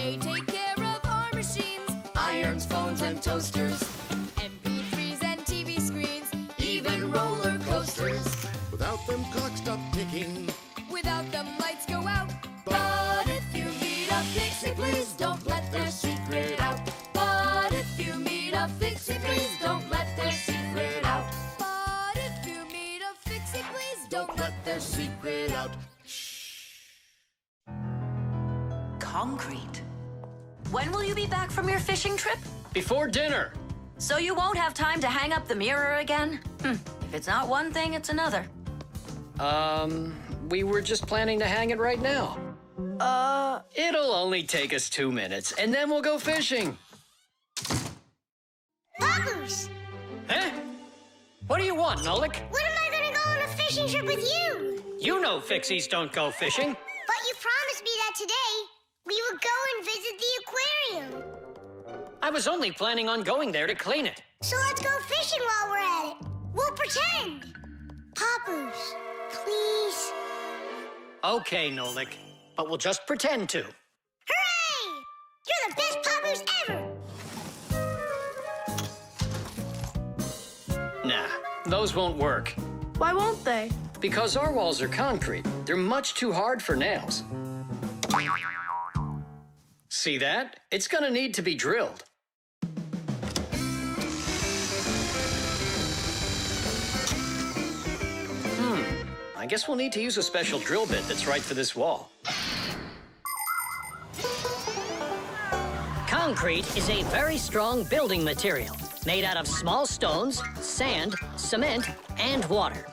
They take care of our machines, irons, phones, and toasters, MP3s and TV screens, even roller coasters. Without them, clocks stop ticking. Without them, lights go out. But if you meet a Fixie, please don't let their secret out. But if you meet a Fixie, please don't let their secret out. But if you meet a Fixie, please don't let their secret out. Concrete. When will you be back from your fishing trip? Before dinner. So you won't have time to hang up the mirror again? If it's not one thing, it's another. We were just planning to hang it right now. It'll only take us 2 minutes, and then we'll go fishing. Papoose! Huh? What do you want, Nolik? When am I gonna go on a fishing trip with you? You know Fixies don't go fishing. But you promised me that today we would go and visit the aquarium. I was only planning on going there to clean it. So let's go fishing while we're at it. We'll pretend. Papoose, please. Okay, Nolik, but we'll just pretend to. Hooray! You're the best Papoose ever! Nah, those won't work. Why won't they? Because our walls are concrete. They're much too hard for nails. See that? It's gonna need to be drilled. I guess we'll need to use a special drill bit that's right for this wall. Concrete is a very strong building material made out of small stones, sand, cement, and water.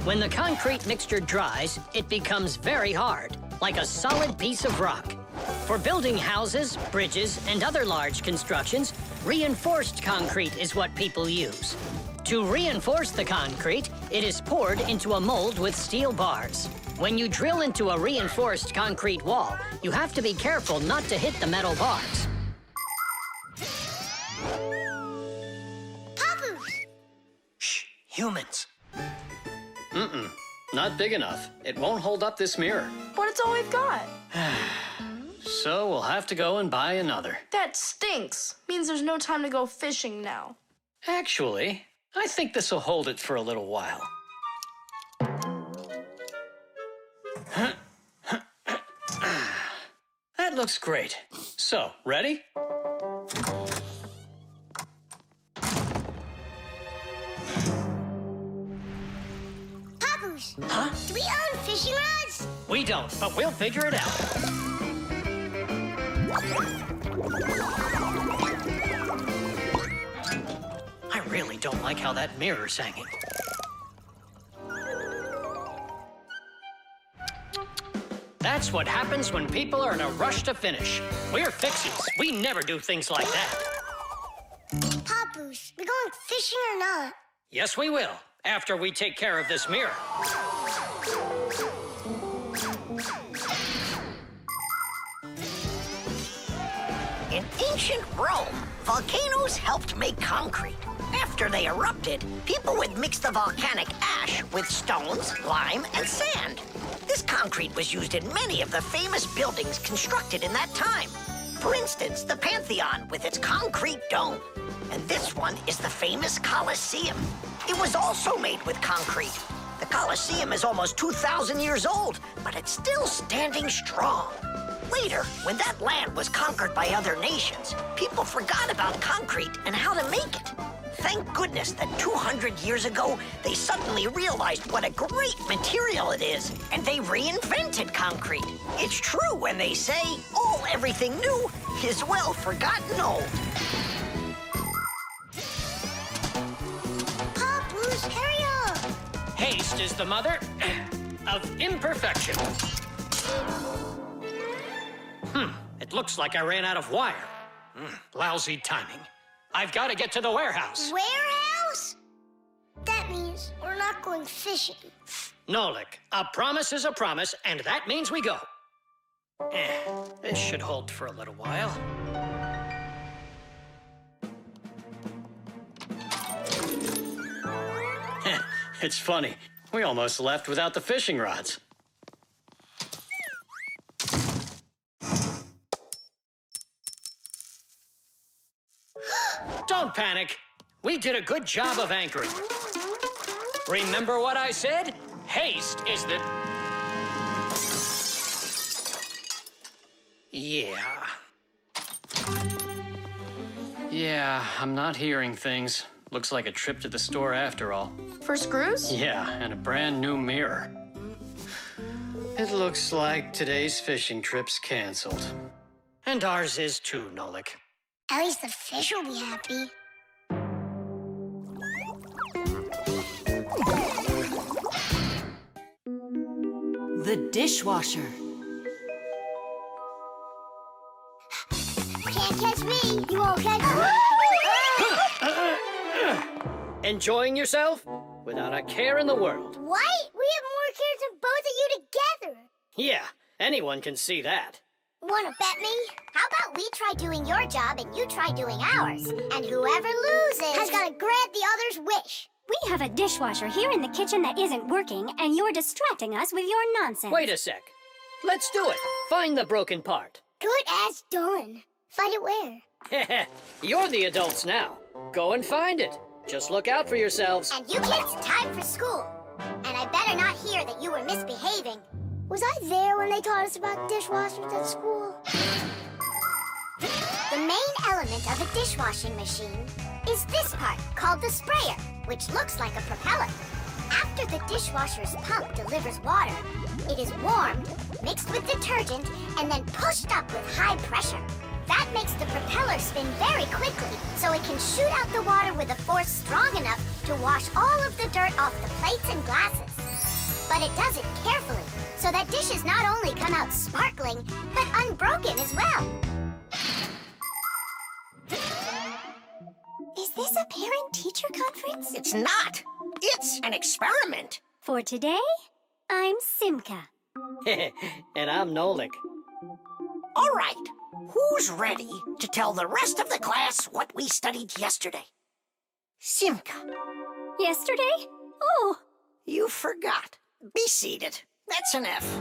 When the concrete mixture dries, it becomes very hard, like a solid piece of rock. For building houses, bridges, and other large constructions, reinforced concrete is what people use. To reinforce the concrete, it is poured into a mold with steel bars. When you drill into a reinforced concrete wall, you have to be careful not to hit the metal bars. Papoose! Shh, humans. Not big enough. It won't hold up this mirror. But it's all we've got. So we'll have to go and buy another. That stinks. Means there's no time to go fishing now. Actually, I think this will hold it for a little while. That looks great. So, ready? Papoose! Huh? Do we own fishing rods? We don't, but we'll figure it out. I really don't like how that mirror's hanging. That's what happens when people are in a rush to finish. We're Fixies. We never do things like that. Papoose, we going fishing or not? Yes, we will, after we take care of this mirror. In ancient Rome, volcanoes helped make concrete. After they erupted, people would mix the volcanic ash with stones, lime, and sand. This concrete was used in many of the famous buildings constructed in that time. For instance, the Pantheon with its concrete dome. And this one is the famous Colosseum. It was also made with concrete. The Colosseum is almost 2,000 years old, but it's still standing strong. Later, when that land was conquered by other nations, people forgot about concrete and how to make it. Thank goodness that 200 years ago, they suddenly realized what a great material it is, and they reinvented concrete. It's true when they say, oh, everything new is well forgotten old. Papoose, hurry up! Haste is the mother of imperfection. It looks like I ran out of wire. Lousy timing. I've got to get to the warehouse. Warehouse? That means we're not going fishing. Nolik, a promise is a promise, and that means we go. This should hold for a little while. It's funny. We almost left without the fishing rods. Don't panic. We did a good job of anchoring. Remember what I said? Haste is the... Yeah, I'm not hearing things. Looks like a trip to the store after all. For screws? Yeah, and a brand new mirror. It looks like today's fishing trip's canceled. And ours is too, Nolik. At least the fish will be happy. The dishwasher. Can't catch me. You won't catch me. Enjoying yourself? Without a care in the world. What? We have more cares than both of you together. Yeah, anyone can see that. Wanna bet me? How about we try doing your job and you try doing ours? And whoever loses has got to grant the other's wish. We have a dishwasher here in the kitchen that isn't working, and you're distracting us with your nonsense. Wait a sec. Let's do it. Find the broken part. Good as done. Find it where? You're the adults now. Go and find it. Just look out for yourselves. And you kids, time for school. And I better not hear that you were misbehaving. Was I there when they taught us about dishwashers at school? The main element of a dishwashing machine is this part, called the sprayer, which looks like a propeller. After the dishwasher's pump delivers water, it is warmed, mixed with detergent, and then pushed up with high pressure. That makes the propeller spin very quickly, so it can shoot out the water with a force strong enough to wash all of the dirt off the plates and glasses. But it does it carefully, so that dishes not only come out sparkling, but unbroken as well. Is this a parent-teacher conference? It's not. It's an experiment. For today, I'm Simka. And I'm Nolik. All right. Who's ready to tell the rest of the class what we studied yesterday? Simka, Yesterday? Oh, you forgot. Be seated. That's an F.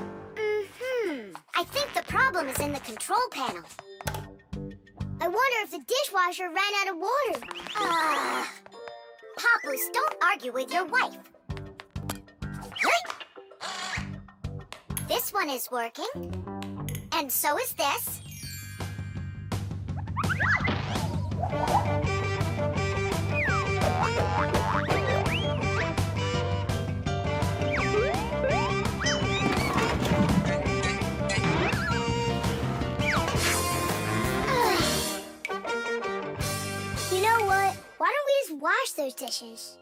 I think the problem is in the control panel. I wonder if the dishwasher ran out of water. Papoose, don't argue with your wife. This one is working. And so is this. You know what? Why don't we just wash those dishes?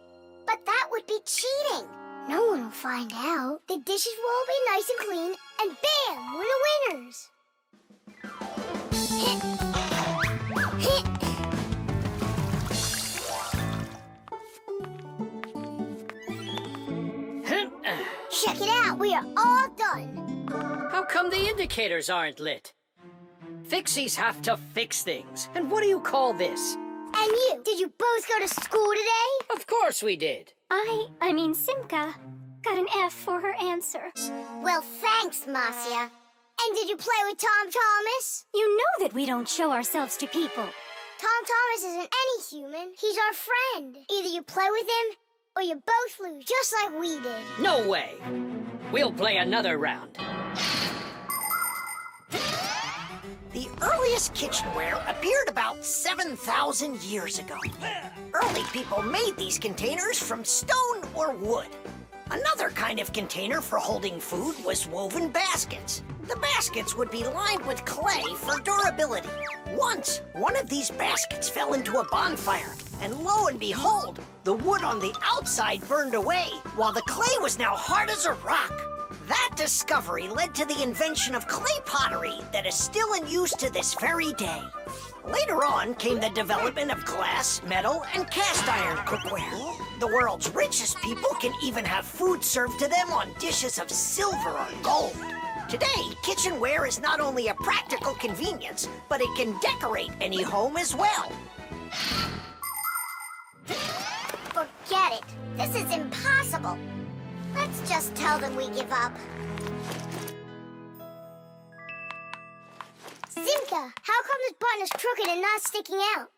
But that would be cheating. No one will find out. The dishes will all be nice and clean, and bam, we're the winners. Check it out. We are all done. How come the indicators aren't lit? Fixies have to fix things. And what do you call this? And you, did you both go to school today? Of course we did. I mean Simka, got an F for her answer. Well, thanks, Marcia. And did you play with Tom Thomas? You know that we don't show ourselves to people. Tom Thomas isn't any human. He's our friend. Either you play with him, or you both lose, just like we did. No way. We'll play another round. The earliest kitchenware appeared about 7,000 years ago. Early people made these containers from stone or wood. Another kind of container for holding food was woven baskets. The baskets would be lined with clay for durability. Once, one of these baskets fell into a bonfire, and lo and behold, the wood on the outside burned away, while the clay was now hard as a rock. That discovery led to the invention of clay pottery that is still in use to this very day. Later on came the development of glass, metal, and cast iron cookware. The world's richest people can even have food served to them on dishes of silver or gold. Today, kitchenware is not only a practical convenience, but it can decorate any home as well. Forget it. This is impossible. Let's just tell them we give up. Simka, how come this button is crooked and not sticking out?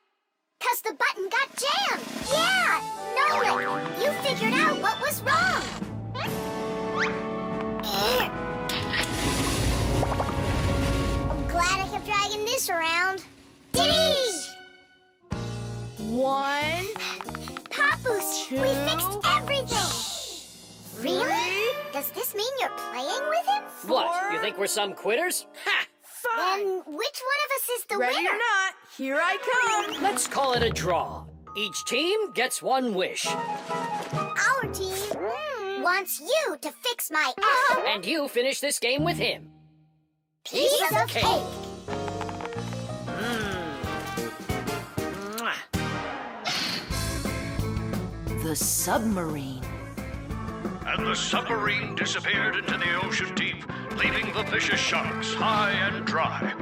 'Cause the button got jammed. Yeah, Nolik, you figured out what was wrong. I'm glad I kept dragging this around. Diddy! 1, Papoose, 2, we fixed everything. Really? Does this mean you're playing with him? What? You think we're some quitters? Ha! 5. Then which one of us is the Ready winner? or not, here I come. Let's call it a draw. Each team gets one wish. Our team wants you to fix my app. And you finish this game with him. Piece of cake. Mwah. The submarine. And the submarine disappeared into the ocean deep, leaving the vicious sharks high and dry.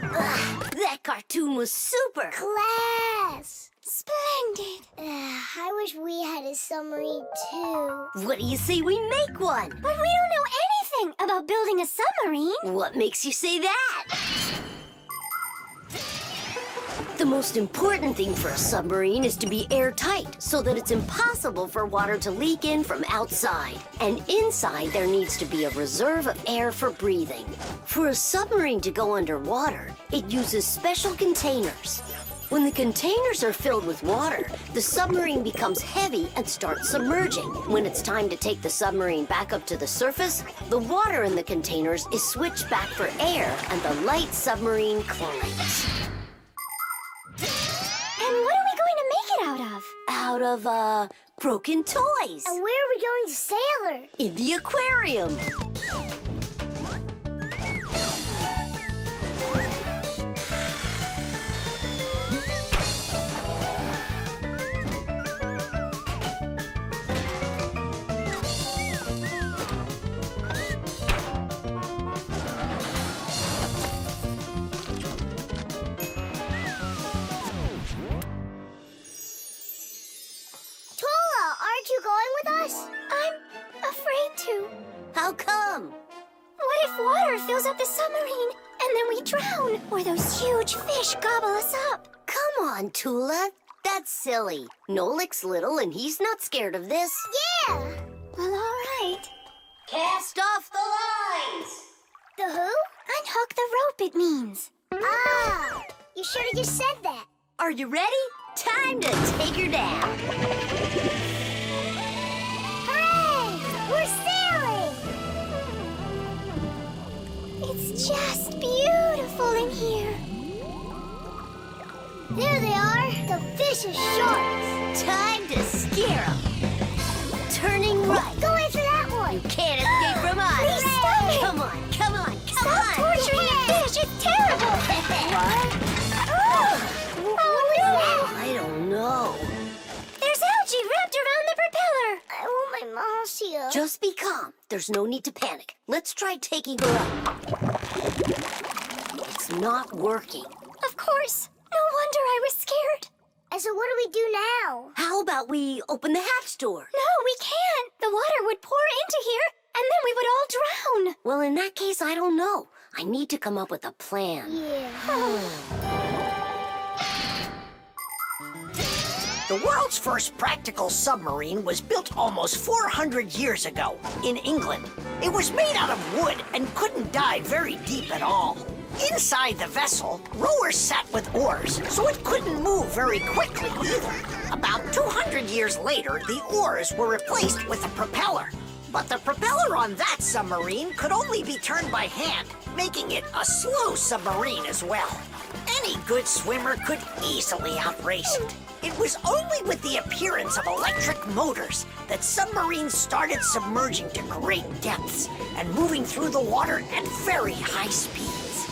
That cartoon was super. Class. Splendid. I wish we had a submarine too. What do you say we make one? But we don't know anything about building a submarine. What makes you say that? The most important thing for a submarine is to be airtight, so that it's impossible for water to leak in from outside. And inside, there needs to be a reserve of air for breathing. For a submarine to go underwater, it uses special containers. When the containers are filled with water, the submarine becomes heavy and starts submerging. When it's time to take the submarine back up to the surface, the water in the containers is switched back for air, and the light submarine climbs. And what are we going to make it out of? Out of, broken toys. And where are we going to sail her? In the aquarium. Tula, aren't you going with us? I'm afraid to. How come? What if water fills up the submarine and then we drown? Or those huge fish gobble us up? Come on, Tula. That's silly. Nolik's little and he's not scared of this. Yeah. Well, all right. Cast off the lines! The who? Unhook the rope, it means. Ah, you should have just said that. Are you ready? Time to take her down. Hooray! We're sailing! It's just beautiful in here. There they are, the vicious sharks. Time to scare 'em. Turning right. Go after that one. You can't escape from us. Please stop it. Come on, come on, come Stop on. torturing the fish. It's terrible. Oh, no. I don't know. There's algae wrapped around the propeller. I want my Marcia. Just be calm. There's no need to panic. Let's try taking her up. It's not working. Of course. No wonder I was scared. And so what do we do now? How about we open the hatch door? No, we can't. The water would pour into here, and then we would all drown. Well, in that case, I don't know. I need to come up with a plan. Yeah. The world's first practical submarine was built almost 400 years ago in England. It was made out of wood and couldn't dive very deep at all. Inside the vessel, rowers sat with oars, so it couldn't move very quickly either. About 200 years later, the oars were replaced with a propeller. But the propeller on that submarine could only be turned by hand, making it a slow submarine as well. Any good swimmer could easily outrace it. It was only with the appearance of electric motors that submarines started submerging to great depths and moving through the water at very high speeds.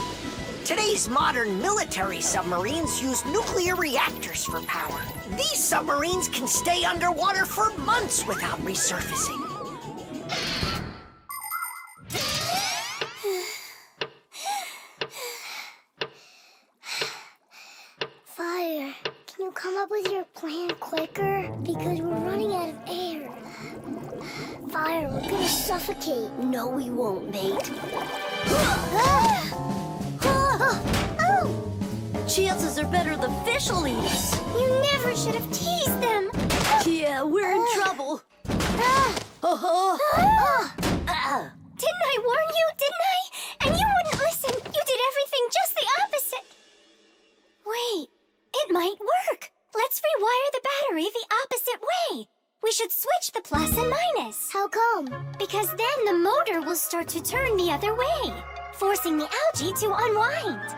Today's modern military submarines use nuclear reactors for power. These submarines can stay underwater for months without resurfacing. Fire, can you come up with your plan quicker? Because we're running out of air. Fire, we're gonna suffocate. No, we won't, mate. Chances are better the fish will eat us. You never should have teased them. Yeah, we're in trouble. Didn't I warn you, didn't I? And you wouldn't listen. You did everything just the opposite. Wait, it might work. Let's rewire the battery the opposite way. We should switch the plus and minus. How come? Because then the motor will start to turn the other way, forcing the algae to unwind.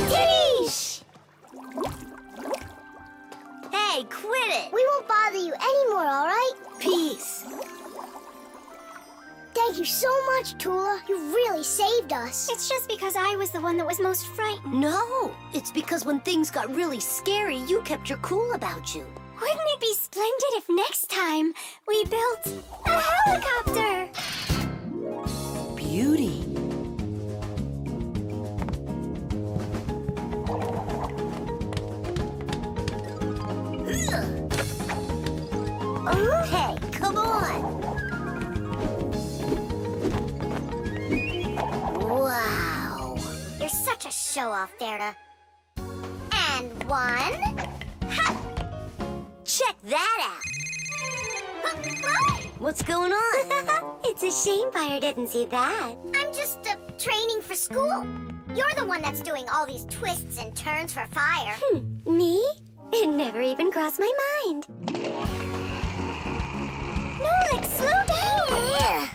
Yeesh! Hey, quit it. We won't bother you anymore, all right? Peace. Thank you so much, Tula. You really saved us. It's just because I was the one that was most frightened. No, it's because when things got really scary, you kept your cool about you. Wouldn't it be splendid if next time we built a helicopter? Beauty. Okay, come on. Wow. You're such a show-off, Derda. And one. Ha! Check that out. What's going on? It's a shame Fire didn't see that. I'm just training for school. You're the one that's doing all these twists and turns for Fire. Me? It never even crossed my mind. Nolik, slow down!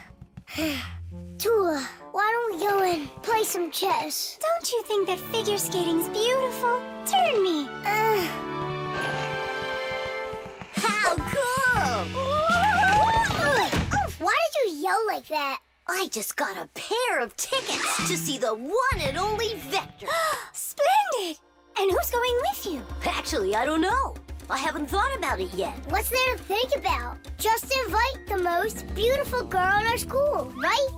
Tula, why don't we go and play some chess? Don't you think that figure skating's beautiful? Turn me. How cool! Why did you yell like that? I just got a pair of tickets to see the one and only Vector. Splendid! And who's going with you? Actually, I don't know. I haven't thought about it yet. What's there to think about? Just invite the most beautiful girl in our school, right?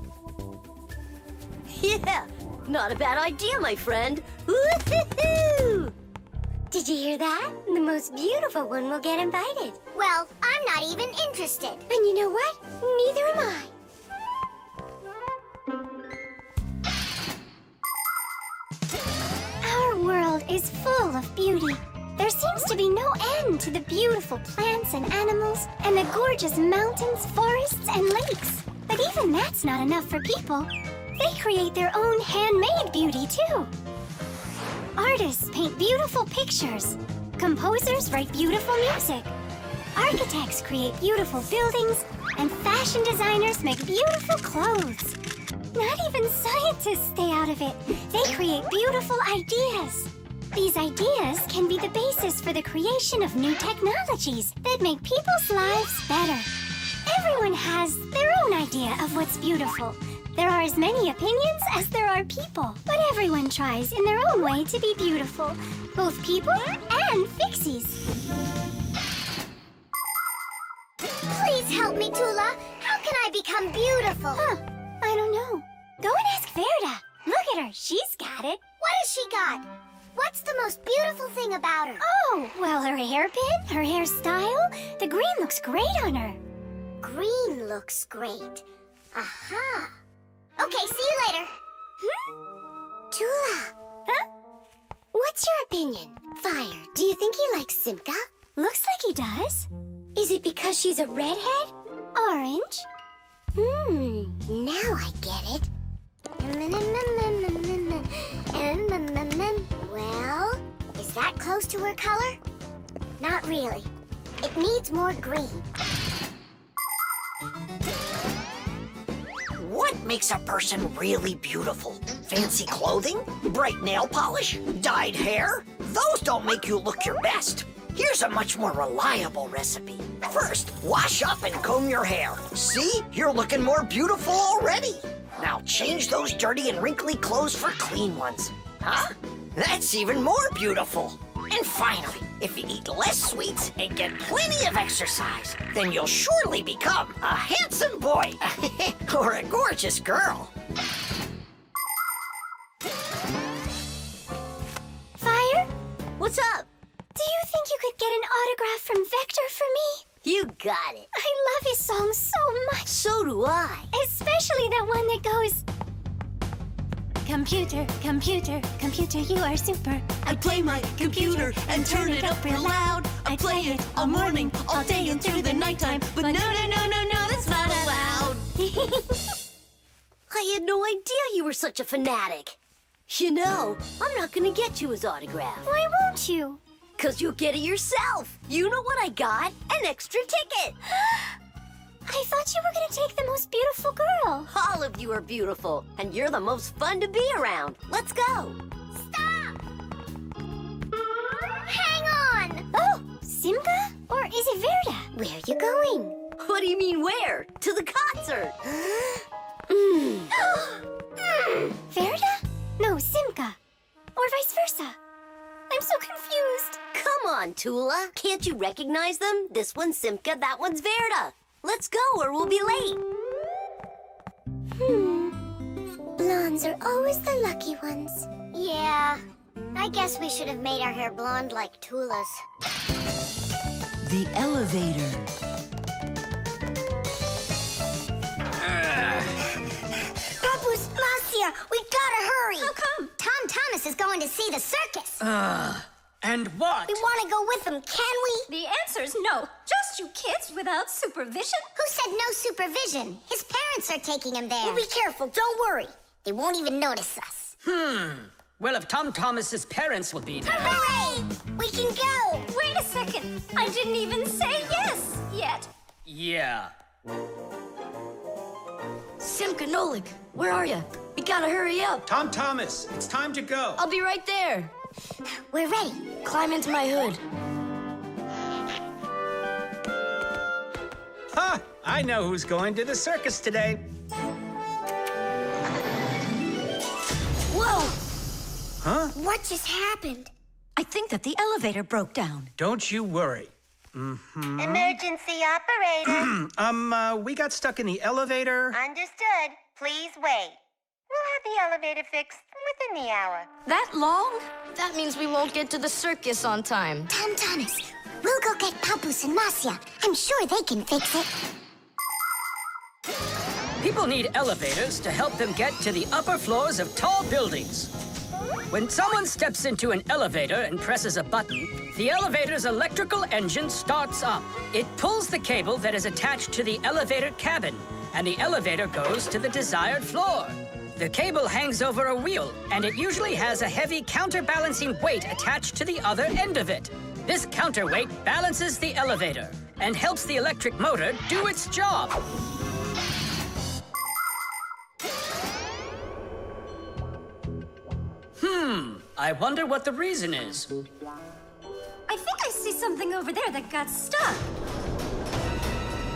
Yeah, not a bad idea, my friend. Woo-hoo-hoo! Did you hear that? The most beautiful one will get invited. Well, I'm not even interested. And you know what? Neither am I. Our world is full of beauty. There seems to be no end to the beautiful plants and animals, and the gorgeous mountains, forests, and lakes. But even that's not enough for people. They create their own handmade beauty, too. Artists paint beautiful pictures. Composers write beautiful music. Architects create beautiful buildings, and fashion designers make beautiful clothes. Not even scientists stay out of it. They create beautiful ideas. These ideas can be the basis for the creation of new technologies that make people's lives better. Everyone has their own idea of what's beautiful. There are as many opinions as there are people, but everyone tries in their own way to be beautiful, both people and Fixies. Please help me, Tula. How can I become beautiful? I don't know. Go and ask Verda. Look at her. She's got it. What has she got? What's the most beautiful thing about her? Oh, well, her hairpin, her hairstyle. The green looks great on her. Green looks great. Aha. Okay, see you later. Tula. Huh? What's your opinion? Fire, do you think he likes Simka? Looks like he does. Is it because she's a redhead? Orange? Now I get it. Well, is that close to her color? Not really. It needs more green. What makes a person really beautiful? Fancy clothing? Bright nail polish? Dyed hair? Those don't make you look your best. Here's a much more reliable recipe. First, wash up and comb your hair. See? You're looking more beautiful already. Now change those dirty and wrinkly clothes for clean ones. Huh? That's even more beautiful. And finally, if you eat less sweets and get plenty of exercise, then you'll surely become a handsome boy or a gorgeous girl. Fire? What's up? Do you think you could get an autograph from Vector for me? You got it. I love his song so much. So do I. Especially that one that goes... Computer, computer, computer, you are super. I play my computer and turn it up real loud. I play it all morning, all day, and through the nighttime. But no, that's not allowed. I had no idea you were such a fanatic. You know, I'm not gonna get you his autograph. Why won't you? 'Cause you'll get it yourself. You know what I got? An extra ticket. I thought you were gonna take the most beautiful girl. All of you are beautiful, and you're the most fun to be around. Let's go. Stop! Hang on! Oh, Simka? Or is it Verda? Where are you going? What do you mean where? To the concert. Verda? No, Simka. Or vice versa. I'm so confused. Come on, Tula. Can't you recognize them? This one's Simka, that one's Verda. Let's go or we'll be late. Blondes are always the lucky ones. Yeah, I guess we should have made our hair blonde like Tula's. The elevator. Papu's, Marcia, we gotta hurry. How come? Tom Thomas is going to see the circus. And what? We want to go with him, can we? The answer's no. Just you kids without supervision. Who said no supervision? His parents are taking him there. We'll be careful, don't worry. They won't even notice us. Well, if Tom Thomas's parents will be there... Hooray! We can go! Wait a second. I didn't even say yes yet. Yeah. Simka, Nolik, where are you? We gotta hurry up. Tom Thomas, it's time to go. I'll be right there. We're ready. Climb into my hood. Ha! I know who's going to the circus today. Whoa! Huh? What just happened? I think that the elevator broke down. Don't you worry. Emergency operator. We got stuck in the elevator. Understood. Please wait. We'll have the elevator fixed within the hour. That long? That means we won't get to the circus on time. Tom Thomas, we'll go get Papus and Marcia. I'm sure they can fix it. People need elevators to help them get to the upper floors of tall buildings. When someone steps into an elevator and presses a button, the elevator's electrical engine starts up. It pulls the cable that is attached to the elevator cabin, and the elevator goes to the desired floor. The cable hangs over a wheel, and it usually has a heavy counterbalancing weight attached to the other end of it. This counterweight balances the elevator and helps the electric motor do its job. I wonder what the reason is. I think I see something over there that got stuck.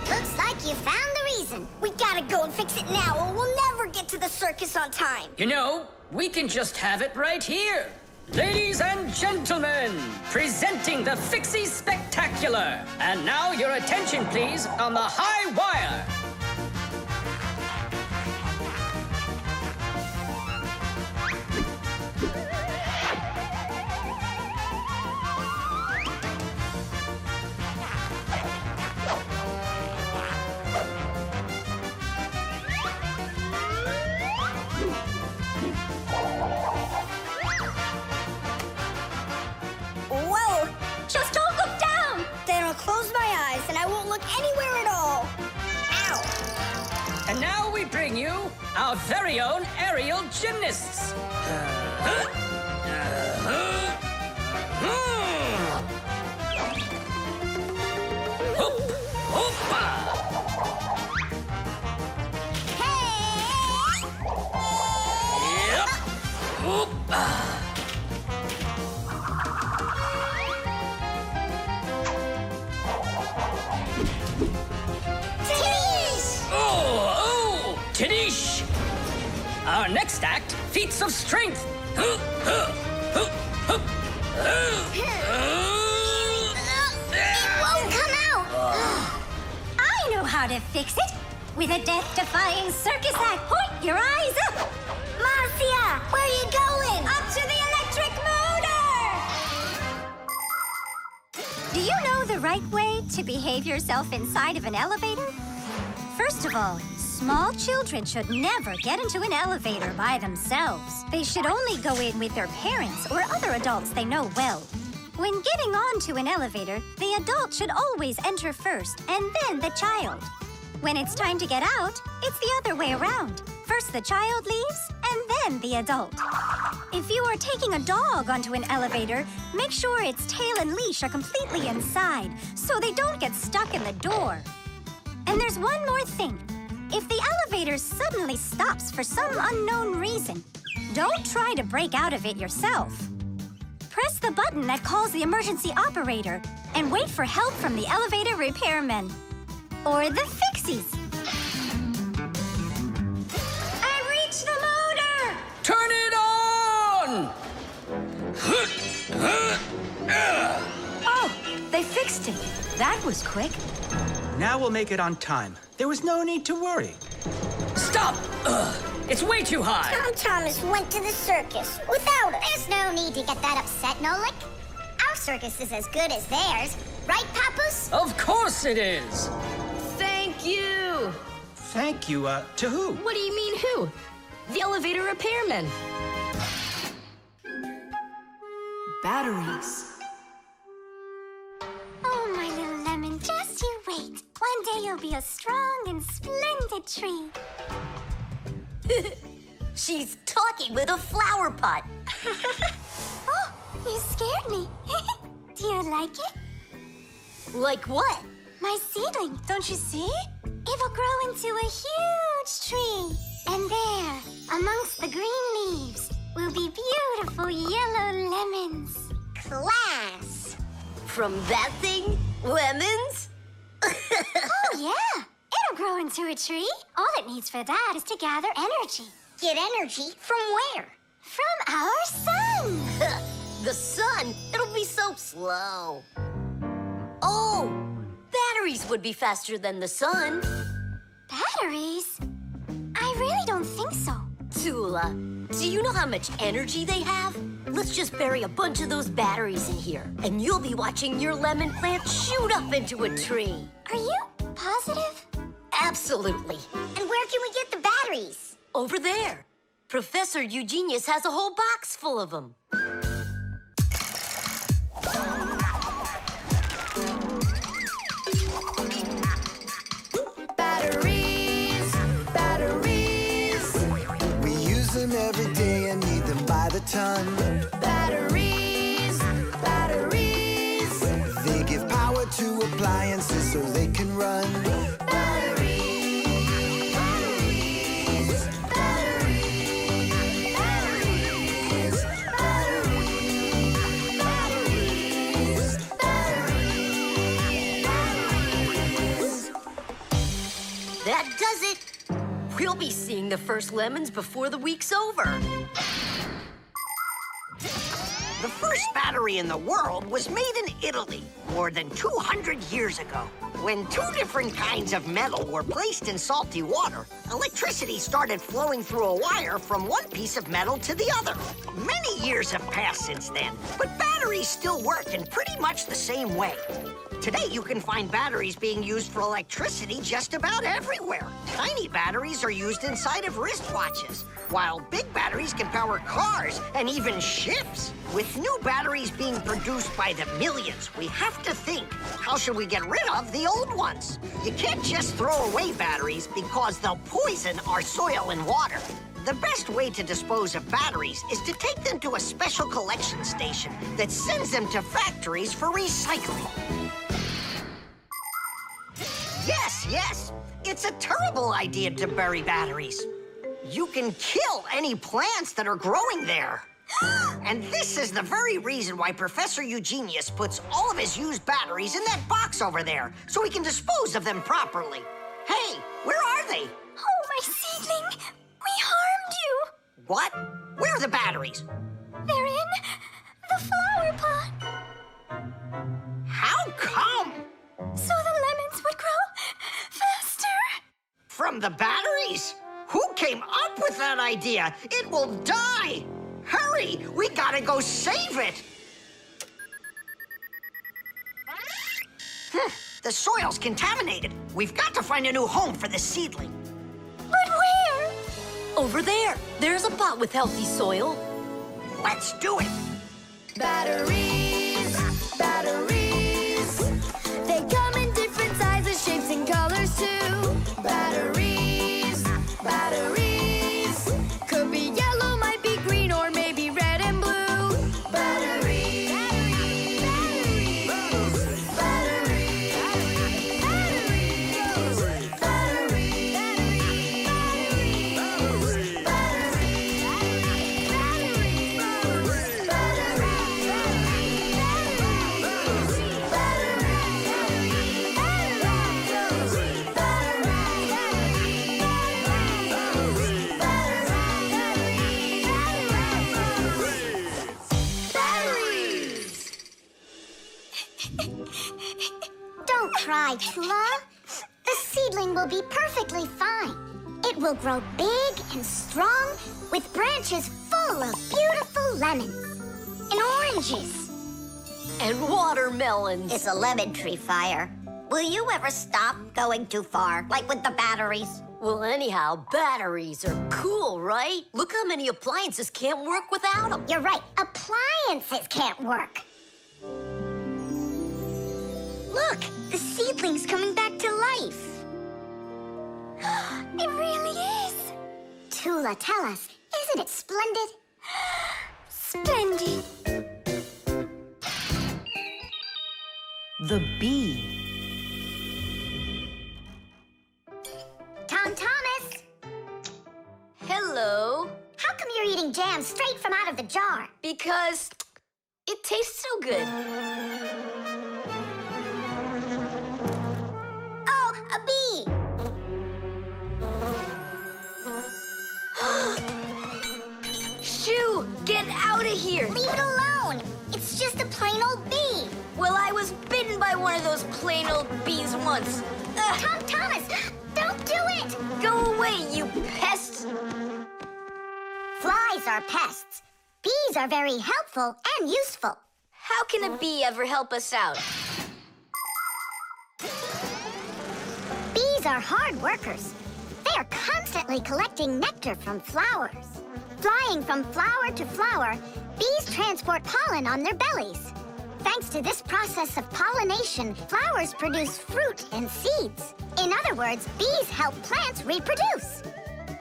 Looks like you found the reason. We gotta go and fix it now, or we'll never get to the circus on time. You know, we can just have it right here. Ladies and gentlemen, presenting the Fixie Spectacular. And now your attention, please, on the high wire. Whoa! Just don't look down! Then I'll close my eyes and I won't look anywhere at all. Ow! And now we bring you our very own aerial gymnasts. Tadish! Our next act, feats of strength. It won't come out! I know how to fix it. With a death-defying circus act, point your eyes up! Marcia, where are you going? Up to the electric motor! Do you know the right way to behave yourself inside of an elevator? First of all, small children should never get into an elevator by themselves. They should only go in with their parents or other adults they know well. When getting onto an elevator, the adult should always enter first and then the child. When it's time to get out, it's the other way around. First the child leaves, and then the adult. If you are taking a dog onto an elevator, make sure its tail and leash are completely inside, so they don't get stuck in the door. And there's one more thing. If the elevator suddenly stops for some unknown reason, don't try to break out of it yourself. Press the button that calls the emergency operator and wait for help from the elevator repairmen. Or the Fixies. I reached the motor! Turn it on! Oh, they fixed it. That was quick. Now we'll make it on time. There was no need to worry. Stop! It's way too high. Tom Thomas went to the circus without us. There's no need to get that upset, Nolik. Our circus is as good as theirs. Right, Papoose? Of course it is. Thank you. Thank you, to who? What do you mean who? The elevator repairman. Batteries. Oh, my little lemon, just you wait. One day you'll be a strong and splendid tree. She's talking with a flower pot. Oh, you scared me. Do you like it? Like what? My seedling, don't you see? It will grow into a huge tree. And there, amongst the green leaves, will be beautiful yellow lemons. Class. From that thing? Lemons? Oh, yeah. It'll grow into a tree. All it needs for that is to gather energy. Get energy from where? From our sun. The sun? It'll be so slow. Oh, batteries would be faster than the sun. Batteries? I really don't think so. Tula, do you know how much energy they have? Let's just bury a bunch of those batteries in here, and you'll be watching your lemon plant shoot up into a tree. Are you positive? Absolutely. And where can we get the batteries? Over there. Professor Eugenius has a whole box full of them. Batteries, batteries. We use them every day and need them by the ton. Batteries, batteries. They give power to appliances so they can run. That does it. We'll be seeing the first lemons before the week's over. The first battery in the world was made in Italy more than 200 years ago. When two different kinds of metal were placed in salty water, electricity started flowing through a wire from one piece of metal to the other. Many years have passed since then, but batteries still work in pretty much the same way. Today, you can find batteries being used for electricity just about everywhere. Tiny batteries are used inside of wristwatches, while big batteries can power cars and even ships. With new batteries being produced by the millions, we have to think, how should we get rid of the old ones? You can't just throw away batteries because they'll poison our soil and water. The best way to dispose of batteries is to take them to a special collection station that sends them to factories for recycling. Yes, it's a terrible idea to bury batteries. You can kill any plants that are growing there. And this is the very reason why Professor Eugenius puts all of his used batteries in that box over there, so he can dispose of them properly. Hey, where are they? Oh, my seedling! We harmed you! What? Where are the batteries? They're in the flower pot. How come? So the lemons would grow faster. From the batteries? Who came up with that idea? It will die! Hurry! We gotta go save it! The soil's contaminated. We've got to find a new home for the seedling. But where? Over there. There's a pot with healthy soil. Let's do it. Batteries, batteries. They come in different sizes, shapes, and colors too. Batteries, batteries. Could be yellow, might be green, or maybe red and blue. Batteries, batteries, batteries, batteries, Don't cry, Tula. The seedling will be perfectly fine. It will grow big and strong with branches full of beautiful lemons and oranges. And watermelons. It's a lemon tree fire. Will you ever stop going too far, like with the batteries? Well, anyhow, batteries are cool, right? Look how many appliances can't work without them. You're right. Appliances can't work. Look, the seedling's coming back to life. It really is. Tula, tell us, isn't it splendid? Splendid. The bee. Tom Thomas, Hello. how come you're eating jam straight from out of the jar? Because it tastes so good. Oh, a bee. Shoo, get out of here. Leave it alone. It's just a plain old bee. Well, I was bitten by one of those plain old bees once. Tom Thomas, don't do it. Go away, you pest. Flies are pests. Bees are very helpful and useful. How can a bee ever help us out? Bees are hard workers. They are constantly collecting nectar from flowers. Flying from flower to flower, bees transport pollen on their bellies. Thanks to this process of pollination, flowers produce fruit and seeds. In other words, bees help plants reproduce.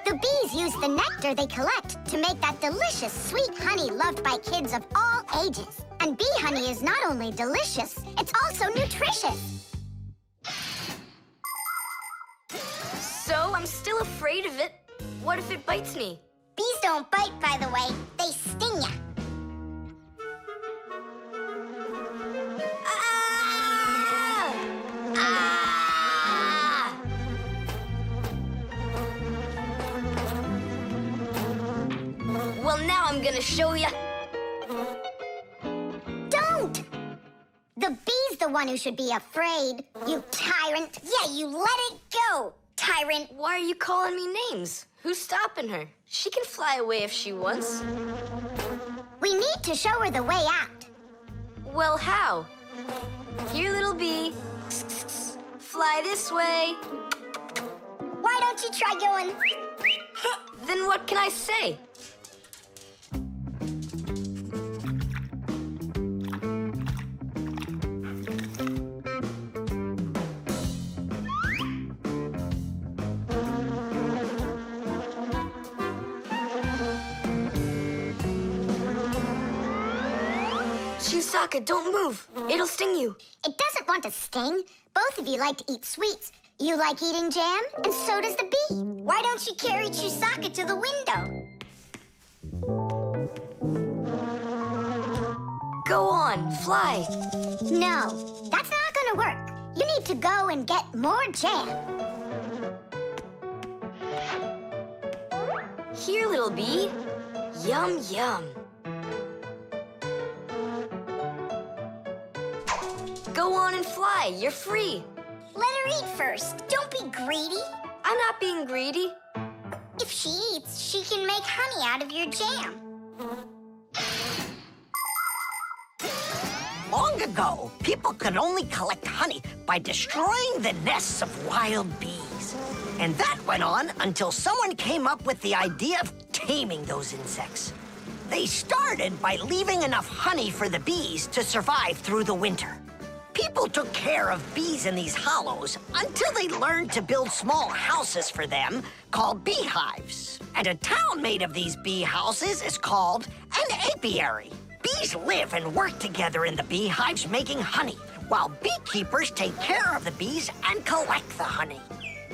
The bees use the nectar they collect to make that delicious sweet honey loved by kids of all ages. And bee honey is not only delicious, it's also nutritious. So I'm still afraid of it. What if it bites me? Bees don't bite, by the way. They sting ya. Ah! Ah! Well, now I'm gonna show ya. Don't! The bee's the one who should be afraid, you tyrant. Yeah, you let it go, tyrant. Why are you calling me names? Who's stopping her? She can fly away if she wants. We need to show her the way out. Well, how? Here, little bee. Fly this way. Why don't you try going? Then what can I say? Chusaka, don't move. It'll sting you. It doesn't want to sting. Both of you like to eat sweets. You like eating jam, and so does the bee. Why don't you carry Chusaka to the window? Go on, fly. No, that's not gonna work. You need to go and get more jam. Here, little bee. Yum, yum. Go on and fly. You're free. Let her eat first. Don't be greedy. I'm not being greedy. If she eats, she can make honey out of your jam. Long ago, people could only collect honey by destroying the nests of wild bees. And that went on until someone came up with the idea of taming those insects. They started by leaving enough honey for the bees to survive through the winter. People took care of bees in these hollows until they learned to build small houses for them called beehives. And a town made of these bee houses is called an apiary. Bees live and work together in the beehives making honey, while beekeepers take care of the bees and collect the honey.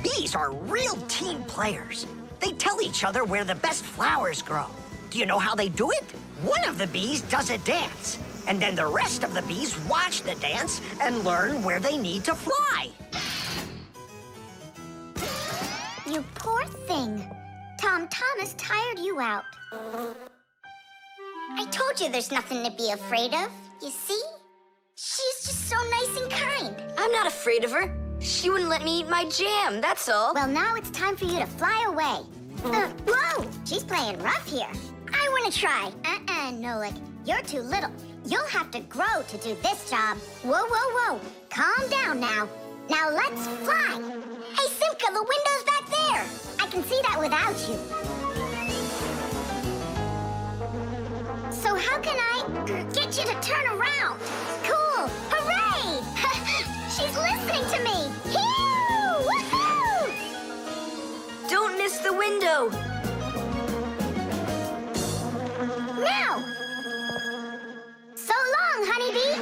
Bees are real team players. They tell each other where the best flowers grow. Do you know how they do it? One of the bees does a dance, and then the rest of the bees watch the dance and learn where they need to fly. You poor thing. Tom Thomas tired you out. I told you there's nothing to be afraid of. You see? She's just so nice and kind. I'm not afraid of her. She wouldn't let me eat my jam, that's all. Well, now it's time for you to fly away. Whoa! She's playing rough here. I want to try. Nolik. You're too little. You'll have to grow to do this job. Whoa, whoa, whoa. Calm down now. Now let's fly. Hey, Simka, the window's back there. I can see that without you. So how can I get you to turn around? Cool! Hooray! She's listening to me! Phew! Woohoo! Don't miss the window! Now! So long, honeybee!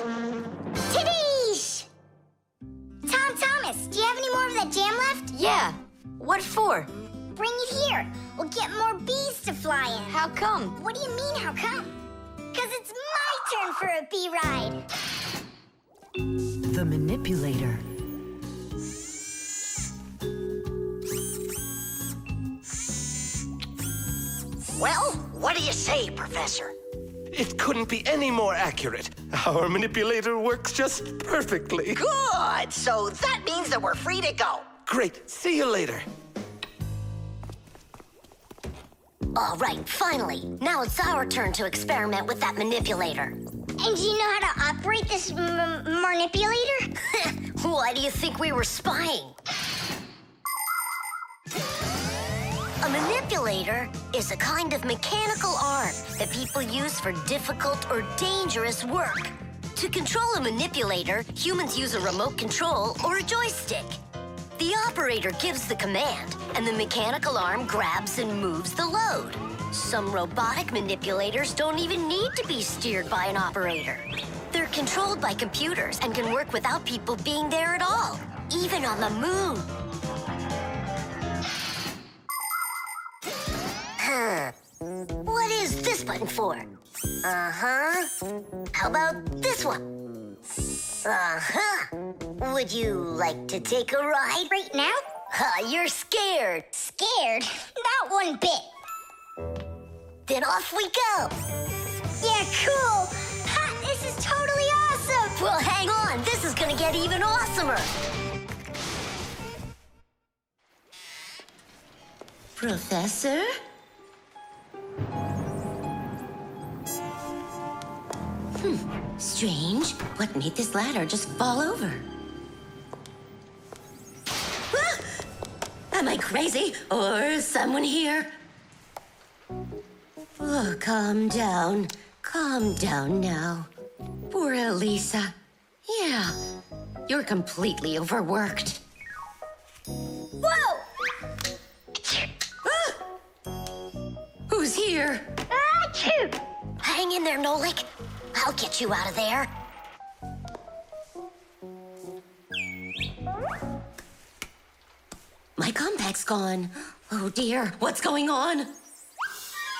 Tiddish! Tom Thomas, do you have any more of that jam left? Yeah. What for? Bring it here. We'll get more bees to fly in. How come? What do you mean, how come? Because it's my turn for a bee ride. The manipulator. Well, what do you say, Professor? It couldn't be any more accurate. Our manipulator works just perfectly. Good! So that means that we're free to go. Great. See you later. All right, finally. Now it's our turn to experiment with that manipulator. And do you know how to operate this manipulator? Why do you think we were spying? A manipulator is a kind of mechanical arm that people use for difficult or dangerous work. To control a manipulator, humans use a remote control or a joystick. The operator gives the command, and the mechanical arm grabs and moves the load. Some robotic manipulators don't even need to be steered by an operator. They're controlled by computers and can work without people being there at all, even on the moon. What is this button for? How about this one? Would you like to take a ride? Right now? You're scared. Scared? Not one bit. Then off we go. Yeah, cool. Ha, this is totally awesome. Well, hang on. This is gonna get even awesomer. Professor? Strange. What made this ladder just fall over? Ah! Am I crazy? Or is someone here? Oh, calm down. Calm down now. Poor Elisa. Yeah, you're completely overworked. Whoa! Ah! Who's here? Achoo! Hang in there, Nolik. I'll get you out of there. My compact's gone. Oh dear, what's going on?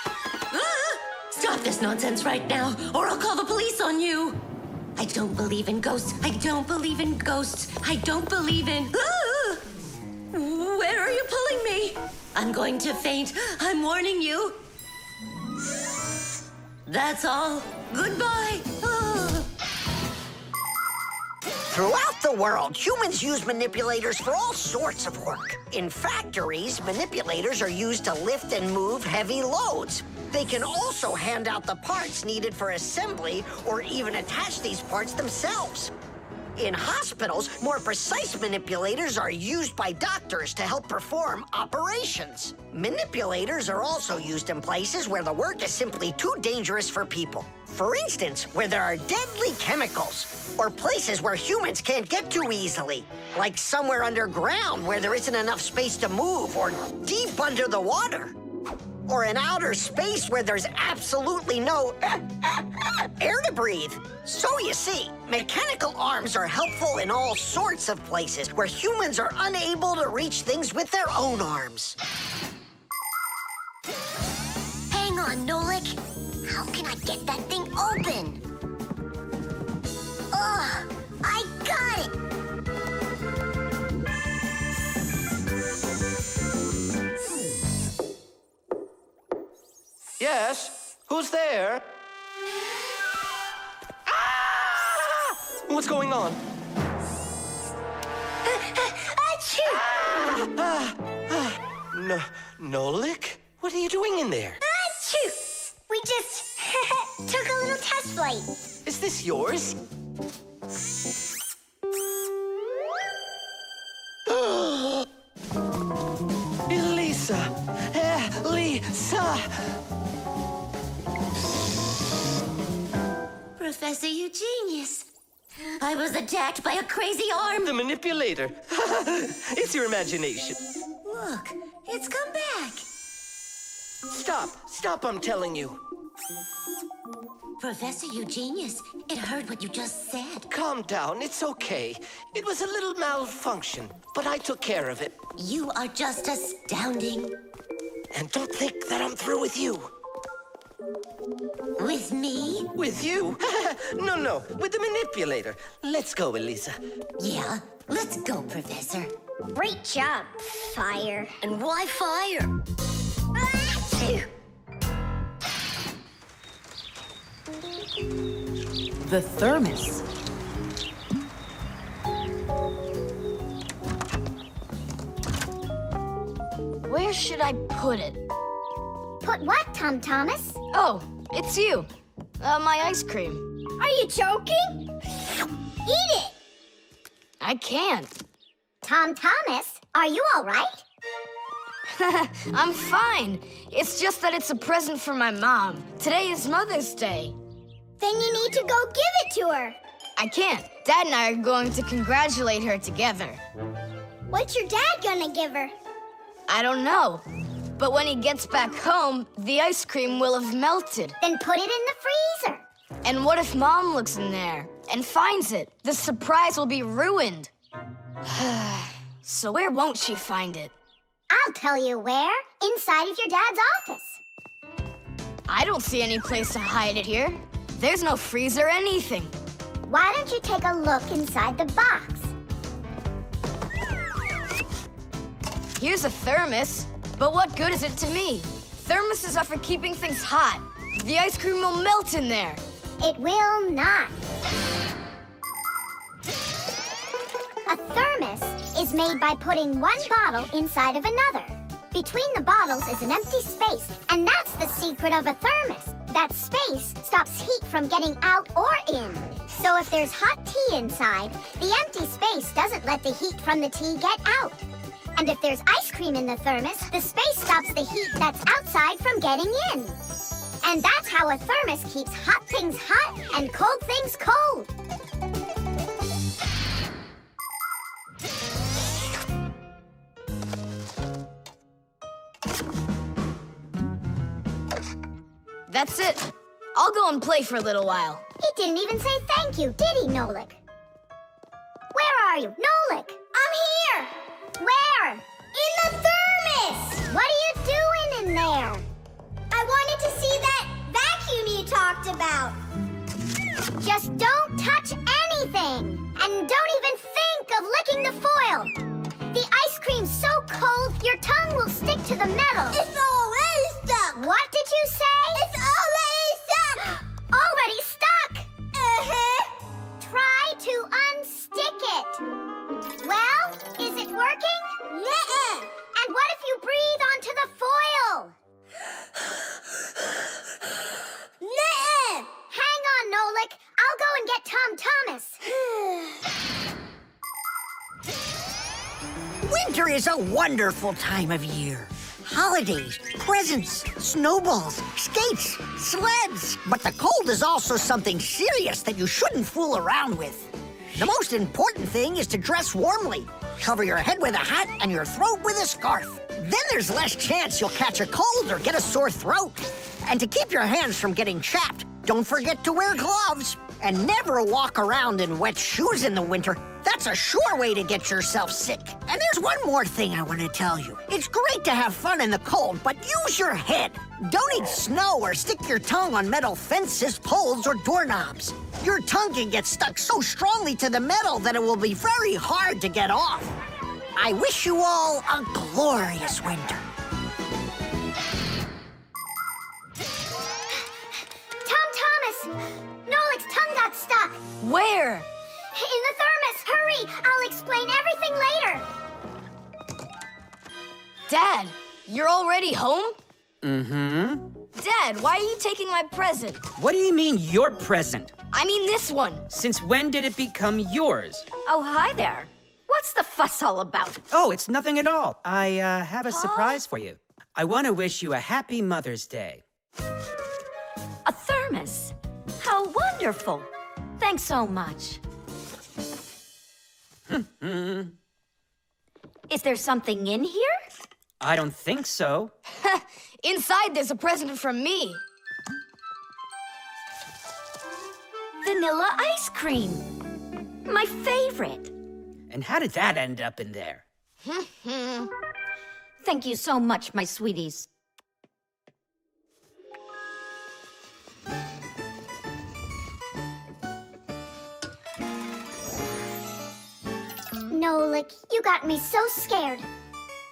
Ah! Stop this nonsense right now, or I'll call the police on you. I don't believe in ghosts. I don't believe in ghosts. I don't believe in... Ah! Where are you pulling me? I'm going to faint. I'm warning you. That's all. Goodbye. Ah. Throughout the world, humans use manipulators for all sorts of work. In factories, manipulators are used to lift and move heavy loads. They can also hand out the parts needed for assembly or even attach these parts themselves. In hospitals, more precise manipulators are used by doctors to help perform operations. Manipulators are also used in places where the work is simply too dangerous for people. For instance, where there are deadly chemicals, or places where humans can't get to easily, like somewhere underground where there isn't enough space to move, or deep under the water. Or in outer space where there's absolutely no air to breathe. So you see, mechanical arms are helpful in all sorts of places where humans are unable to reach things with their own arms. Hang on, Nolik. How can I get that thing open? Ugh, I got it! Yes? Who's there? Ah! What's going on? Achoo! Nolik? What are you doing in there? Achoo! We just took a little test flight. Is this yours? Elisa! Elisa! Professor, you genius. I was attacked by a crazy arm. The manipulator. It's your imagination. Look, it's come back. Stop, I'm telling you. Professor, you genius. It heard what you just said. Calm down, it's okay. It was a little malfunction, but I took care of it. You are just astounding. And don't think that I'm through with you. With me? With you? No, with the manipulator. Let's go, Elisa. Yeah, let's go, Professor. Great job, Fire. And why fire? The thermos. Where should I put it? Put what, Tom Thomas? Oh, it's you. My ice cream. Are you joking? Eat it! I can't. Tom Thomas, are you all right? I'm fine. It's just that it's a present for my mom. Today is Mother's Day. Then you need to go give it to her. I can't. Dad and I are going to congratulate her together. What's your dad gonna give her? I don't know. But when he gets back home, the ice cream will have melted. Then put it in the freezer. And what if Mom looks in there and finds it? The surprise will be ruined. So where won't she find it? I'll tell you where. Inside of your dad's office. I don't see any place to hide it here. There's no freezer or anything. Why don't you take a look inside the box? Here's a thermos, but what good is it to me? Thermoses are for keeping things hot. The ice cream will melt in there. It will not. A thermos is made by putting one bottle inside of another. Between the bottles is an empty space, and that's the secret of a thermos. That space stops heat from getting out or in. So if there's hot tea inside, the empty space doesn't let the heat from the tea get out. And if there's ice cream in the thermos, the space stops the heat that's outside from getting in. And that's how a thermos keeps hot things hot and cold things cold. That's it. I'll go and play for a little while. He didn't even say thank you, did he, Nolik? Where are you? Nolik! I'm here! Where? In the thermos! What are you doing in there? I wanted to see that vacuum you talked about. Just don't touch anything. And don't even think of licking the foil. The ice cream's so cold, your tongue will stick to the metal. It's already stuck. What did you say? It's already stuck. Already stuck? Try to unstick it. Well, is it working? Yeah. And what if you breathe onto the foil? Winter is a wonderful time of year. Holidays, presents, snowballs, skates, sleds. But the cold is also something serious that you shouldn't fool around with. The most important thing is to dress warmly. Cover your head with a hat and your throat with a scarf. Then there's less chance you'll catch a cold or get a sore throat. And to keep your hands from getting chapped, don't forget to wear gloves. And never walk around in wet shoes in the winter. That's a sure way to get yourself sick. And there's one more thing I want to tell you. It's great to have fun in the cold, but use your head. Don't eat snow or stick your tongue on metal fences, poles, or doorknobs. Your tongue can get stuck so strongly to the metal that it will be very hard to get off. I wish you all a glorious winter. Tom Thomas! Nolik's tongue got stuck. Where? In the thermos. Hurry! I'll explain everything later. Dad, you're already home? Mm-hmm. Dad, why are you taking my present? What do you mean, your present? I mean this one. Since when did it become yours? Oh, hi there. What's the fuss all about? Oh, it's nothing at all. I have a surprise for you. I want to wish you a happy Mother's Day. A thermos. How wonderful. Thanks so much. Is there something in here? I don't think so. Inside there's a present from me. Vanilla ice cream. My favorite. And how did that end up in there? Thank you so much, my sweeties. Nolik, you got me so scared.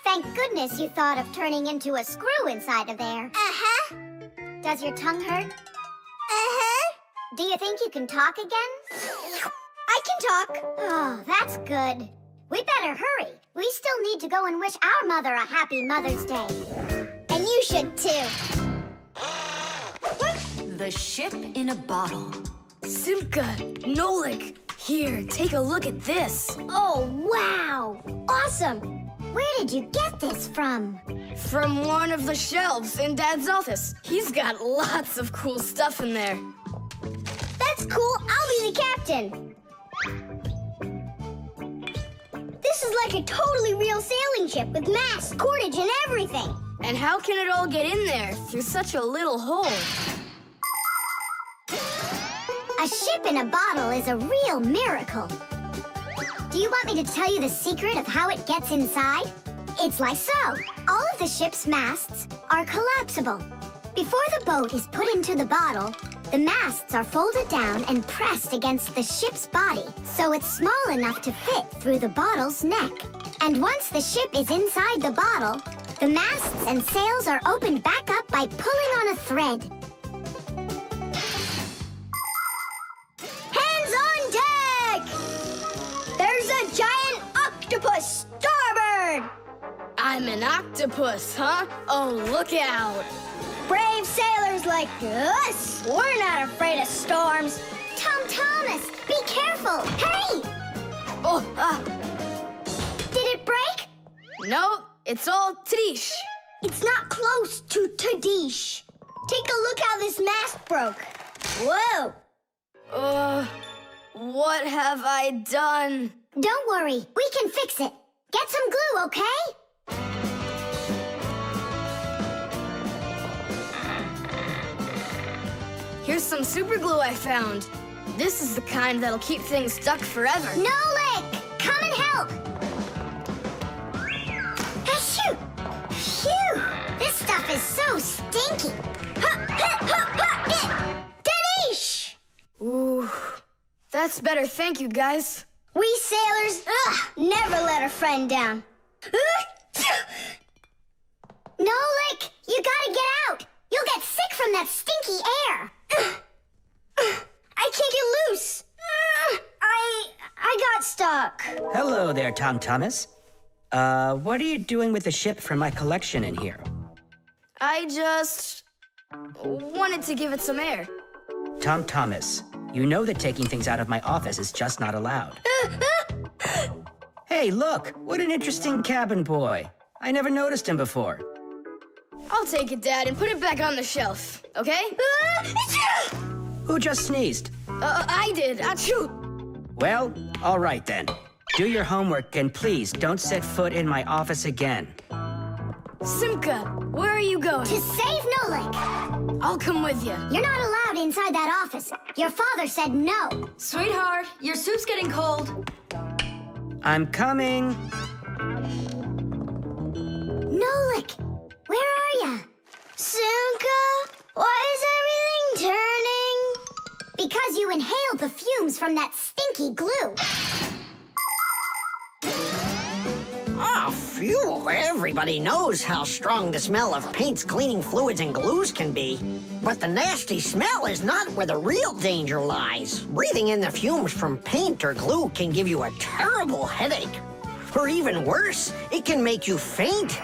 Thank goodness you thought of turning into a screw inside of there. Uh-huh. Does your tongue hurt? Uh-huh. Do you think you can talk again? I can talk. Oh, that's good. We better hurry. We still need to go and wish our mother a happy Mother's Day. And you should too. The ship in a bottle. Simka, Nolik, here, take a look at this. Oh, wow. Awesome. Where did you get this from? From one of the shelves in Dad's office. He's got lots of cool stuff in there. That's cool. I'll be the captain. This is like a totally real sailing ship with masts, cordage, and everything. And how can it all get in there through such a little hole? A ship in a bottle is a real miracle. Do you want me to tell you the secret of how it gets inside? It's like so. All of the ship's masts are collapsible. Before the boat is put into the bottle, the masts are folded down and pressed against the ship's body, so it's small enough to fit through the bottle's neck. And once the ship is inside the bottle, the masts and sails are opened back up by pulling on a thread. Hands on deck! There's a giant octopus starboard! I'm an octopus, huh? Oh, look out. Brave sailors like us, we're not afraid of storms. Tom Thomas, be careful. Hurry! Oh, Did it break? No, it's all Trish. It's not close to Tadish. Take a look how this mast broke. Whoa! What have I done? Don't worry, we can fix it. Get some glue, okay? Here's some super glue I found. This is the kind that'll keep things stuck forever. Nolik, come and help. Achoo! Phew! This stuff is so stinky. Danish! Ooh, that's better. Thank you, guys. We sailors, never let a friend down. Nolik, you gotta get out. You'll get sick from that stinky air. I can't get loose. I got stuck. Hello there, Tom Thomas. What are you doing with the ship from my collection in here? I just wanted to give it some air. Tom Thomas, you know that taking things out of my office is just not allowed. Hey, look, what an interesting cabin boy. I never noticed him before. I'll take it, Dad, and put it back on the shelf, okay? Who just sneezed? I did. Achoo! Well, all right then. Do your homework and please don't set foot in my office again. Simka, where are you going? To save Nolik. I'll come with you. You're not allowed inside that office. Your father said no. Sweetheart, your soup's getting cold. I'm coming. Nolik, where are ya? Simka, why is everything turning? Because you inhaled the fumes from that stinky glue. Ah, phew. Everybody knows how strong the smell of paints, cleaning fluids, and glues can be. But the nasty smell is not where the real danger lies. Breathing in the fumes from paint or glue can give you a terrible headache. Or even worse, it can make you faint.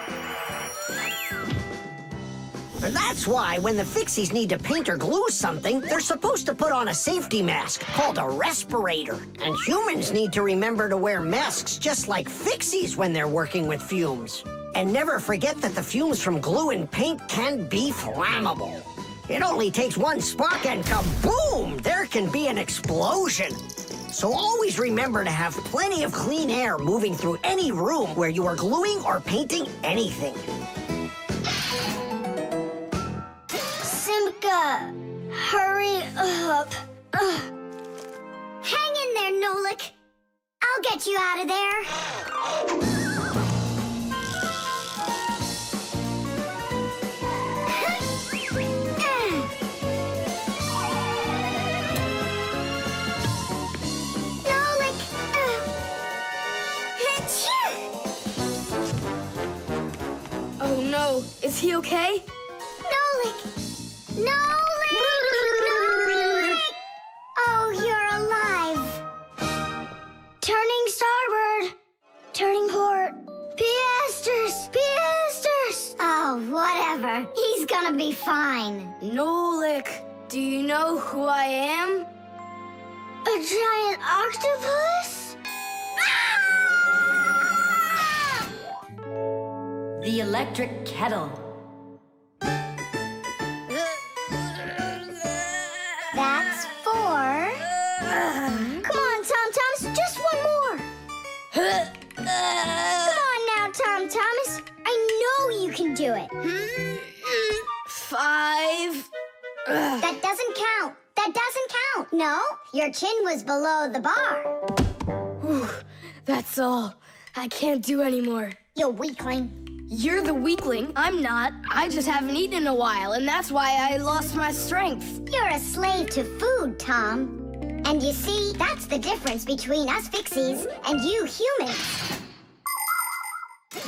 That's why when the Fixies need to paint or glue something, they're supposed to put on a safety mask called a respirator. And humans need to remember to wear masks just like Fixies when they're working with fumes. And never forget that the fumes from glue and paint can be flammable. It only takes one spark and kaboom! There can be an explosion. So always remember to have plenty of clean air moving through any room where you are gluing or painting anything. Simka, hurry up. Hang in there, Nolik. I'll get you out of there. Nolik. Oh no, is he okay? Nolik! Nolik! Nolik! Oh, you're alive. Turning starboard. Turning port. Piasters! Piasters! Oh, whatever. He's gonna be fine. Nolik, do you know who I am? A giant octopus? The electric kettle. That's 4. Come on, Tom Thomas, just one more. Come on now, Tom Thomas. I know you can do it. 5. That doesn't count. That doesn't count. No, your chin was below the bar. Whew, that's all. I can't do anymore. You weakling. You're the weakling. I'm not. I just haven't eaten in a while, and that's why I lost my strength. You're a slave to food, Tom. And you see, that's the difference between us Fixies and you humans.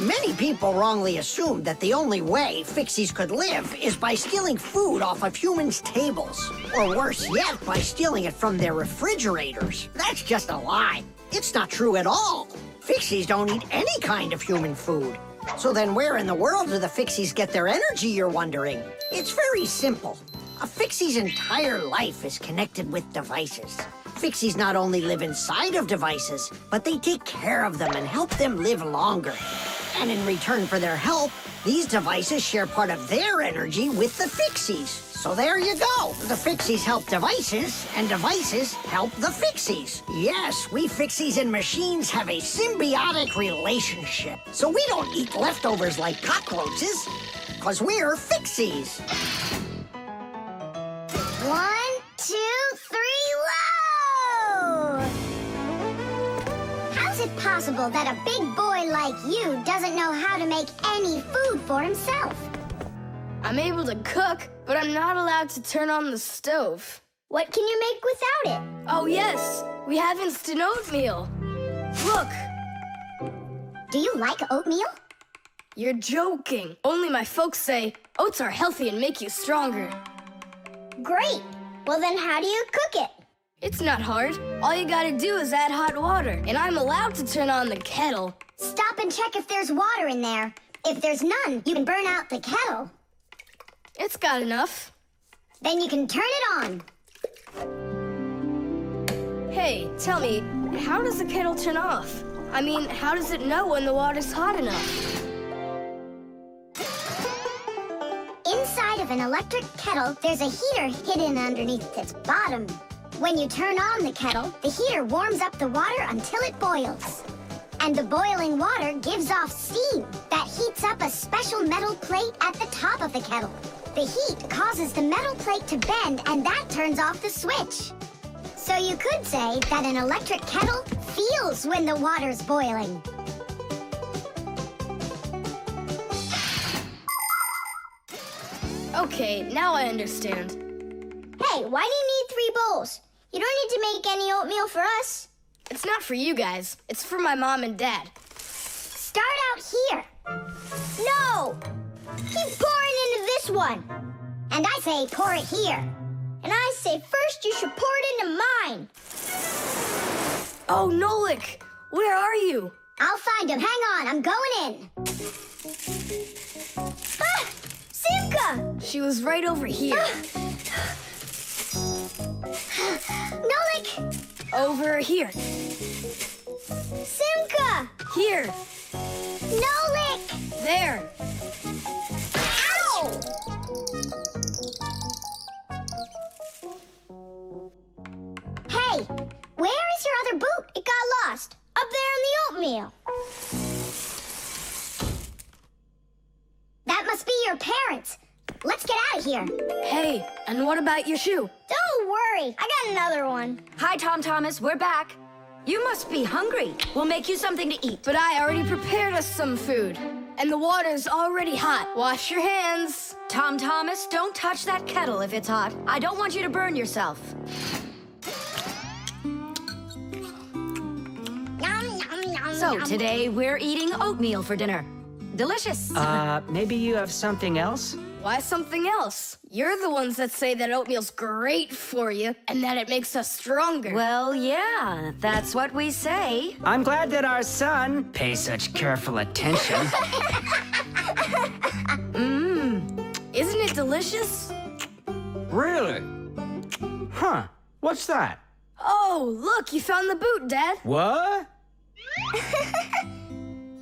Many people wrongly assume that the only way Fixies could live is by stealing food off of humans' tables. Or worse yet, by stealing it from their refrigerators. That's just a lie. It's not true at all. Fixies don't eat any kind of human food. So then where in the world do the Fixies get their energy, you're wondering? It's very simple. A Fixie's entire life is connected with devices. Fixies not only live inside of devices, but they take care of them and help them live longer. And in return for their help, these devices share part of their energy with the Fixies. So there you go. The Fixies help devices, and devices help the Fixies. Yes, we Fixies and machines have a symbiotic relationship. So we don't eat leftovers like cockroaches, because we're Fixies. 1, 2, 3, load! How's it possible that a big boy like you doesn't know how to make any food for himself? I'm able to cook, but I'm not allowed to turn on the stove. What can you make without it? Oh, yes. We have instant oatmeal. Look. Do you like oatmeal? You're joking. Only my folks say oats are healthy and make you stronger. Great. Well, then how do you cook it? It's not hard. All you gotta do is add hot water, and I'm allowed to turn on the kettle. Stop and check if there's water in there. If there's none, you can burn out the kettle. It's got enough. Then you can turn it on. Hey, tell me, how does the kettle turn off? I mean, how does it know when the water's hot enough? Inside of an electric kettle, there's a heater hidden underneath its bottom. When you turn on the kettle, the heater warms up the water until it boils. And the boiling water gives off steam that heats up a special metal plate at the top of the kettle. The heat causes the metal plate to bend, and that turns off the switch. So you could say that an electric kettle feels when the water's boiling. Okay, now I understand. Hey, why do you need 3 bowls? You don't need to make any oatmeal for us. It's not for you guys. It's for my mom and dad. Start out here. No! Keep pouring into this one. And I say pour it here. And I say first you should pour it into mine. Oh, Nolik, where are you? I'll find him. Hang on, I'm going in. Ah! Simka! She was right over here. Nolik! Over here. Simka! Here. Nolik! There. Ow! Hey, where is your other boot? It got lost. Up there in the oatmeal. That must be your parents. Let's get out of here. Hey, and what about your shoe? Don't worry, I got another one. Hi, Tom Thomas, we're back. You must be hungry. We'll make you something to eat. But I already prepared us some food. And the water's already hot. Wash your hands. Tom Thomas, don't touch that kettle if it's hot. I don't want you to burn yourself. So today we're eating oatmeal for dinner. Delicious. Maybe you have something else? Why something else? You're the ones that say that oatmeal's great for you and that it makes us stronger. Well, yeah, that's what we say. I'm glad that our son pays such careful attention. Isn't it delicious? Really? Huh. What's that? Oh, look, you found the boot, Dad. What?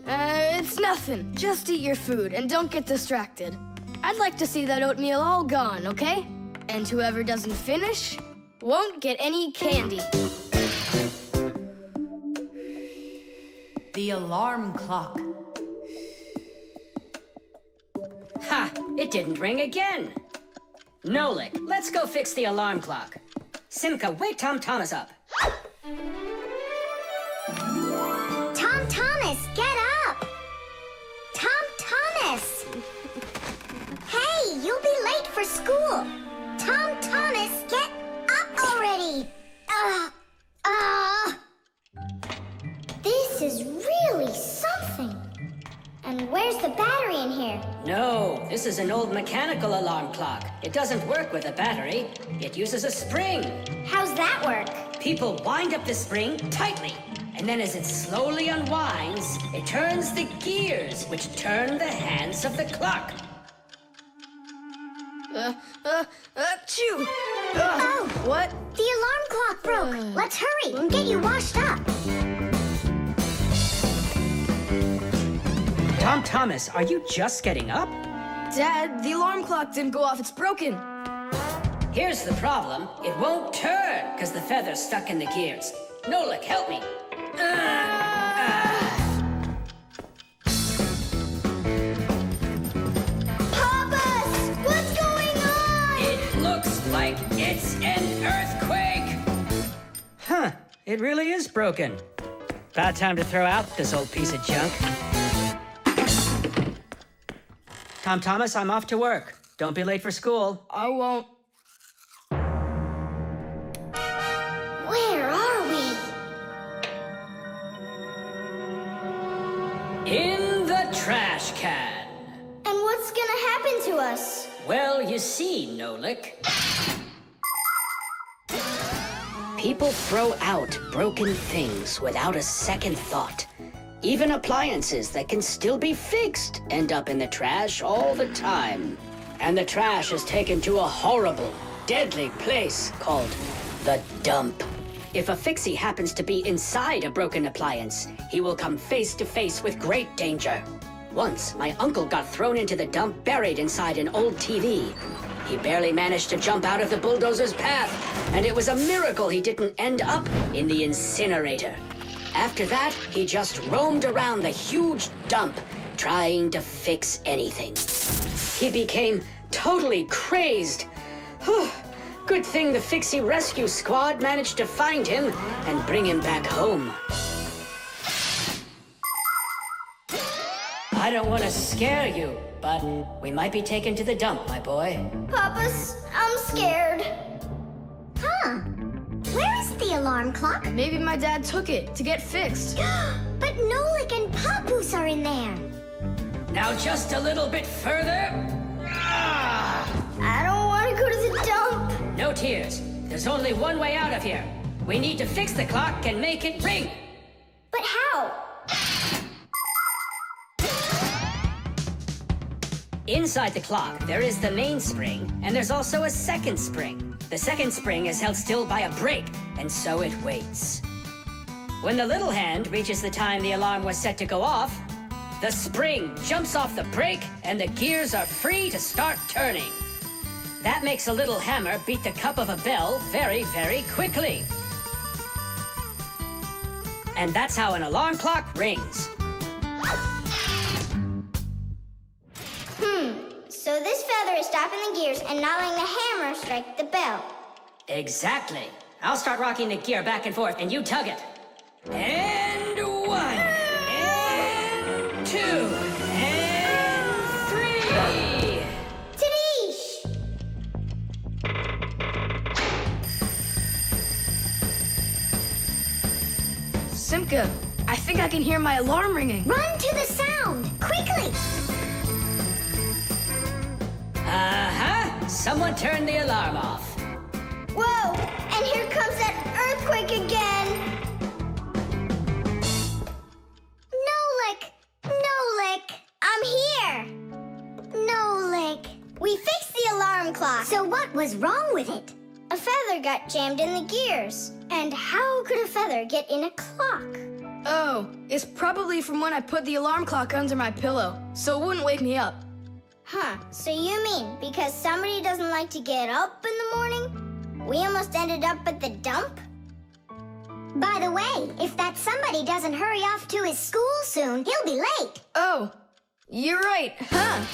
It's nothing. Just eat your food and don't get distracted. I'd like to see that oatmeal all gone, okay? And whoever doesn't finish won't get any candy. The alarm clock. Ha! It didn't ring again. Nolik, let's go fix the alarm clock. Simka, wake Tom Thomas up. Tom Thomas, get up! Tom Thomas! Hey, you'll be late for school. Tom Thomas, get up already! This is really something. And where's the battery in here? No, this is an old mechanical alarm clock. It doesn't work with a battery. It uses a spring. How's that work? People wind up the spring tightly. And then as it slowly unwinds, it turns the gears, which turn the hands of the clock. Achoo! Oh! What? The alarm clock broke. Let's hurry and get you washed up. Tom Thomas, are you just getting up? Dad, the alarm clock didn't go off. It's broken. Here's the problem. It won't turn because the feather's stuck in the gears. Nolik, help me. Papas! What's going on? It looks like it's an earthquake. Huh. It really is broken. About time to throw out this old piece of junk. Tom Thomas, I'm off to work. Don't be late for school. I won't. Where are we? In the trash can. And what's gonna happen to us? Well, you see, Nolik. People throw out broken things without a second thought. Even appliances that can still be fixed end up in the trash all the time. And the trash is taken to a horrible, deadly place called the dump. If a Fixie happens to be inside a broken appliance, he will come face to face with great danger. Once, my uncle got thrown into the dump buried inside an old TV. He barely managed to jump out of the bulldozer's path, and it was a miracle he didn't end up in the incinerator. After that, he just roamed around the huge dump, trying to fix anything. He became totally crazed. Good thing the Fixie Rescue Squad managed to find him and bring him back home. I don't want to scare you, but we might be taken to the dump, my boy. Papa's, I'm scared. Huh? Where is the alarm clock? Maybe my dad took it to get fixed. But Nolik and Papoose are in there. Now just a little bit further. I don't want to go to the dump. No tears. There's only one way out of here. We need to fix the clock and make it ring. But how? Inside the clock, there is the main spring, and there's also a second spring. The second spring is held still by a brake, and so it waits. When the little hand reaches the time the alarm was set to go off, the spring jumps off the brake, and the gears are free to start turning. That makes a little hammer beat the cup of a bell very, very quickly. And that's how an alarm clock rings. So this feather is stopping the gears and not letting the hammer strike the bell. Exactly. I'll start rocking the gear back and forth, and you tug it. And 1, and 2, and 3. Tadish! Simka, I think I can hear my alarm ringing. Run to the sound, quickly! Someone turn the alarm off. Whoa! And here comes that earthquake again! Nolik! I'm here! Nolik! We fixed the alarm clock. So what was wrong with it? A feather got jammed in the gears. And how could a feather get in a clock? Oh, it's probably from when I put the alarm clock under my pillow, so it wouldn't wake me up. Huh, so you mean because somebody doesn't like to get up in the morning? We almost ended up at the dump? By the way, if that somebody doesn't hurry off to his school soon, he'll be late. Oh, you're right, huh?